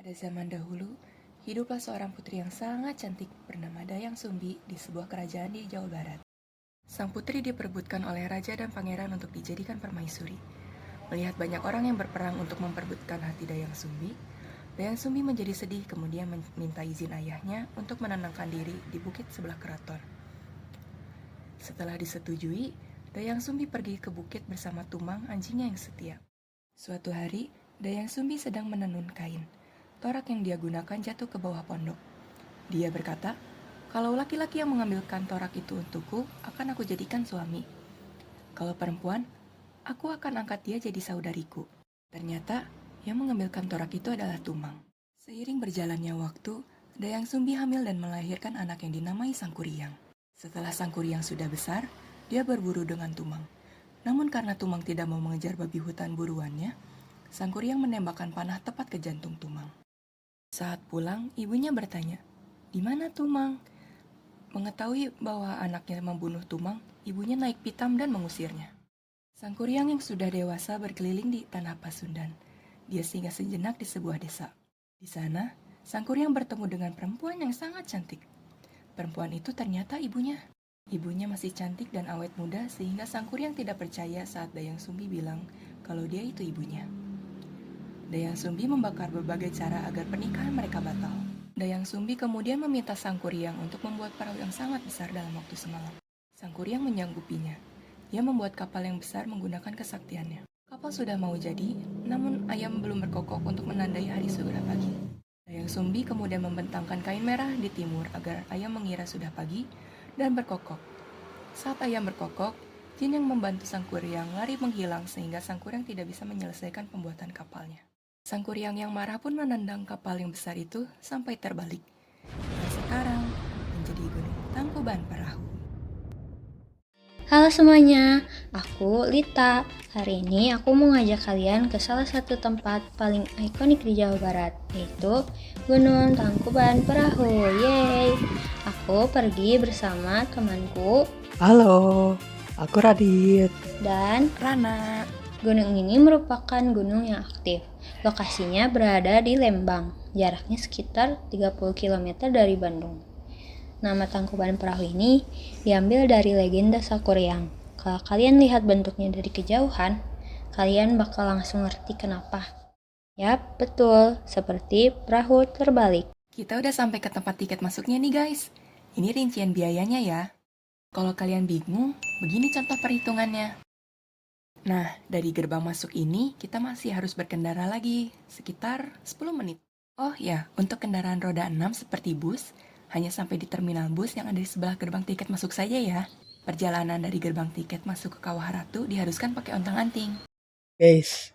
Pada zaman dahulu, hiduplah seorang putri yang sangat cantik bernama Dayang Sumbi di sebuah kerajaan di Jawa Barat. Sang putri diperebutkan oleh raja dan pangeran untuk dijadikan permaisuri. Melihat banyak orang yang berperang untuk memperebutkan hati Dayang Sumbi menjadi sedih kemudian meminta izin ayahnya untuk menenangkan diri di bukit sebelah keraton. Setelah disetujui, Dayang Sumbi pergi ke bukit bersama Tumang, anjingnya yang setia. Suatu hari, Dayang Sumbi sedang menenun kain. Torak yang dia gunakan jatuh ke bawah pondok. Dia berkata, "Kalau laki-laki yang mengambilkan torak itu untukku, akan aku jadikan suami. Kalau perempuan, aku akan angkat dia jadi saudariku." Ternyata, yang mengambilkan torak itu adalah Tumang. Seiring berjalannya waktu, Dayang Sumbi hamil dan melahirkan anak yang dinamai Sangkuriang. Setelah Sangkuriang sudah besar, dia berburu dengan Tumang. Namun karena Tumang tidak mau mengejar babi hutan buruannya, Sangkuriang menembakkan panah tepat ke jantung Tumang. Saat pulang, ibunya bertanya, "Di mana Tumang?" Mengetahui bahwa anaknya membunuh Tumang, ibunya naik pitam dan mengusirnya. Sangkuriang yang sudah dewasa berkeliling di tanah Pasundan. Dia singgah sejenak di sebuah desa. Di sana, Sangkuriang bertemu dengan perempuan yang sangat cantik. Perempuan itu ternyata ibunya. Ibunya masih cantik dan awet muda sehingga Sangkuriang tidak percaya saat Dayang Sumbi bilang kalau dia itu ibunya. Dayang Sumbi membakar berbagai cara agar pernikahan mereka batal. Dayang Sumbi kemudian meminta Sangkuriang untuk membuat perahu yang sangat besar dalam waktu semalam. Sangkuriang menyanggupinya. Dia membuat kapal yang besar menggunakan kesaktiannya. Kapal sudah mau jadi, namun ayam belum berkokok untuk menandai hari sudah pagi. Dayang Sumbi kemudian membentangkan kain merah di timur agar ayam mengira sudah pagi dan berkokok. Saat ayam berkokok, jin yang membantu Sangkuriang lari menghilang sehingga Sangkuriang tidak bisa menyelesaikan pembuatan kapalnya. Sangkuriang yang marah pun menendang kapal yang besar itu sampai terbalik. Dan sekarang menjadi gunung Tangkuban Perahu. Halo semuanya, aku Lita. Hari ini aku mau ngajak kalian ke salah satu tempat paling ikonik di Jawa Barat, yaitu Gunung Tangkuban Perahu. Yeay! Aku pergi bersama temanku Halo, aku Radit. dan Rana. gunung ini merupakan gunung yang aktif. Lokasinya berada di Lembang, jaraknya sekitar 30 km dari Bandung. Nama Tangkuban Perahu ini diambil dari legenda Sakuriang. Kalau kalian lihat bentuknya dari kejauhan, kalian bakal langsung ngerti kenapa. Yap, betul, seperti perahu terbalik. Kita udah sampai ke tempat tiket masuknya nih guys. Ini rincian biayanya ya. Kalau kalian bingung, begini contoh perhitungannya. Nah, dari gerbang masuk ini kita masih harus berkendara lagi, sekitar 10 menit. Oh ya, untuk kendaraan roda 6 seperti bus, hanya sampai di terminal bus yang ada di sebelah gerbang tiket masuk saja ya. Perjalanan dari gerbang tiket masuk ke Kawah Ratu diharuskan pakai ontang-anting. Guys,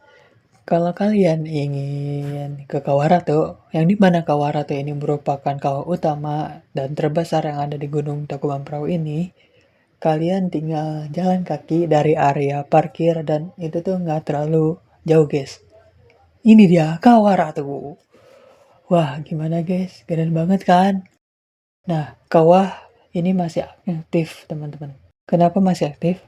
kalau kalian ingin ke Kawah Ratu, yang di mana Kawah Ratu ini merupakan kawah utama dan terbesar yang ada di Gunung Tangkuban Perahu ini, kalian tinggal jalan kaki dari area parkir dan itu tuh nggak terlalu jauh guys. Ini dia Kawah Ratu. Wah, gimana guys? Keren banget kan? Nah, kawah ini masih aktif teman-teman. Kenapa masih aktif?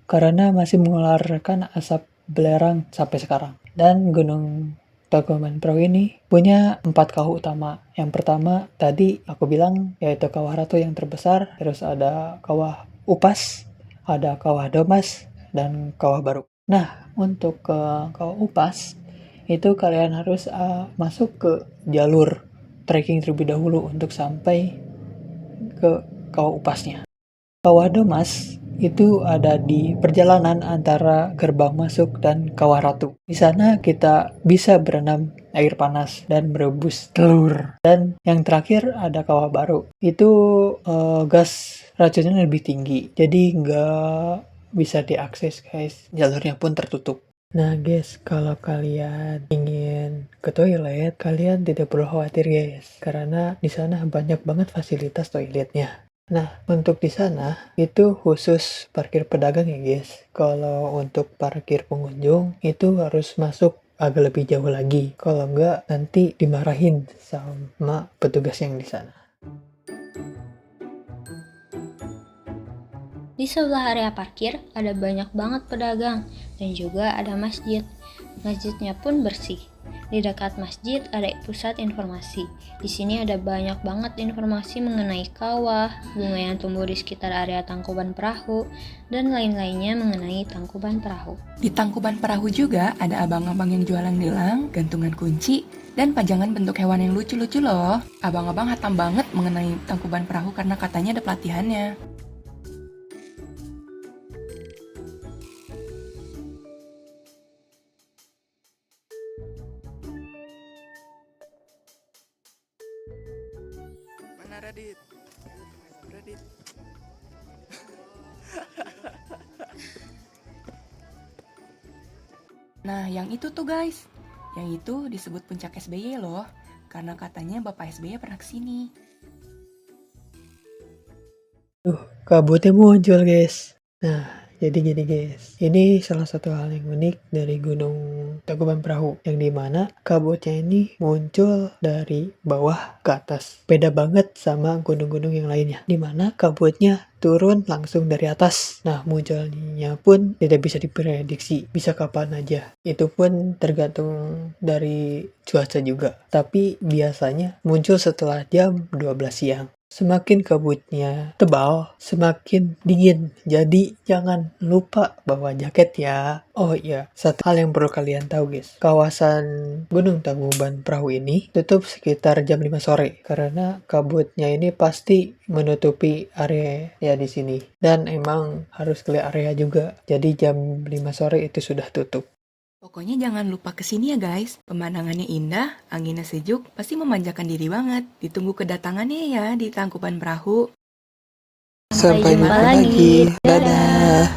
Karena masih mengeluarkan asap belerang sampai sekarang. Dan Gunung Tangkuban Perahu ini punya 4 kawah utama. Yang pertama tadi aku bilang yaitu Kawah Ratu yang terbesar, terus ada Kawah Upas, ada Kawah Domas, dan Kawah Baru. Nah, untuk ke Kawah Upas itu kalian harus masuk ke jalur trekking terlebih dahulu untuk sampai ke Kawah Upasnya. Kawah Domas itu ada di perjalanan antara gerbang masuk dan Kawah Ratu. Di sana kita bisa berenam air panas dan merebus telur. Dan yang terakhir ada Kawah Baru. Itu gas racunnya lebih tinggi. Jadi nggak bisa diakses guys. Jalurnya pun tertutup. Nah guys, kalau kalian ingin ke toilet, kalian tidak perlu khawatir guys. Karena di sana banyak banget fasilitas toiletnya. Nah, untuk di sana itu khusus parkir pedagang ya guys. Kalau untuk parkir pengunjung itu harus masuk agak lebih jauh lagi. Kalau enggak nanti dimarahin sama petugas yang di sana. Di sebelah area parkir ada banyak banget pedagang dan juga ada masjid. Masjidnya pun bersih. Di dekat masjid ada pusat informasi. Di sini ada banyak banget informasi mengenai kawah, bunga yang tumbuh di sekitar area Tangkuban Perahu, dan lain-lainnya mengenai Tangkuban Perahu. Di Tangkuban Perahu juga ada abang-abang yang jualan gelang, gantungan kunci, dan pajangan bentuk hewan yang lucu-lucu loh. Abang-abang hatam banget mengenai Tangkuban Perahu karena katanya ada pelatihannya. Mana Radit? Radit. Nah, yang itu tuh guys. Yang itu disebut puncak SBY loh. Karena katanya Bapak SBY pernah kesini. Kabutnya muncul guys. Nah, jadi gini guys, ini salah satu hal yang unik dari Gunung Tangkuban Perahu, yang dimana kabutnya ini muncul dari bawah ke atas. Beda banget sama gunung-gunung yang lainnya, dimana kabutnya turun langsung dari atas. Nah, munculnya pun tidak bisa diprediksi, bisa kapan aja. Itu pun tergantung dari cuaca juga. Tapi biasanya muncul setelah jam 12 siang. Semakin kabutnya tebal, semakin dingin. Jadi jangan lupa bawa jaket ya. Oh iya, satu hal yang perlu kalian tahu guys. Kawasan Gunung Tangkuban Perahu ini tutup sekitar jam 5 sore. Karena kabutnya ini pasti menutupi area ya di sini. Dan emang harus clear area juga. Jadi jam 5 sore itu sudah tutup. Pokoknya jangan lupa kesini ya guys. Pemandangannya indah, anginnya sejuk, pasti memanjakan diri banget. Ditunggu kedatangannya ya di Tangkuban Perahu. Sampai jumpa lagi. Dadah.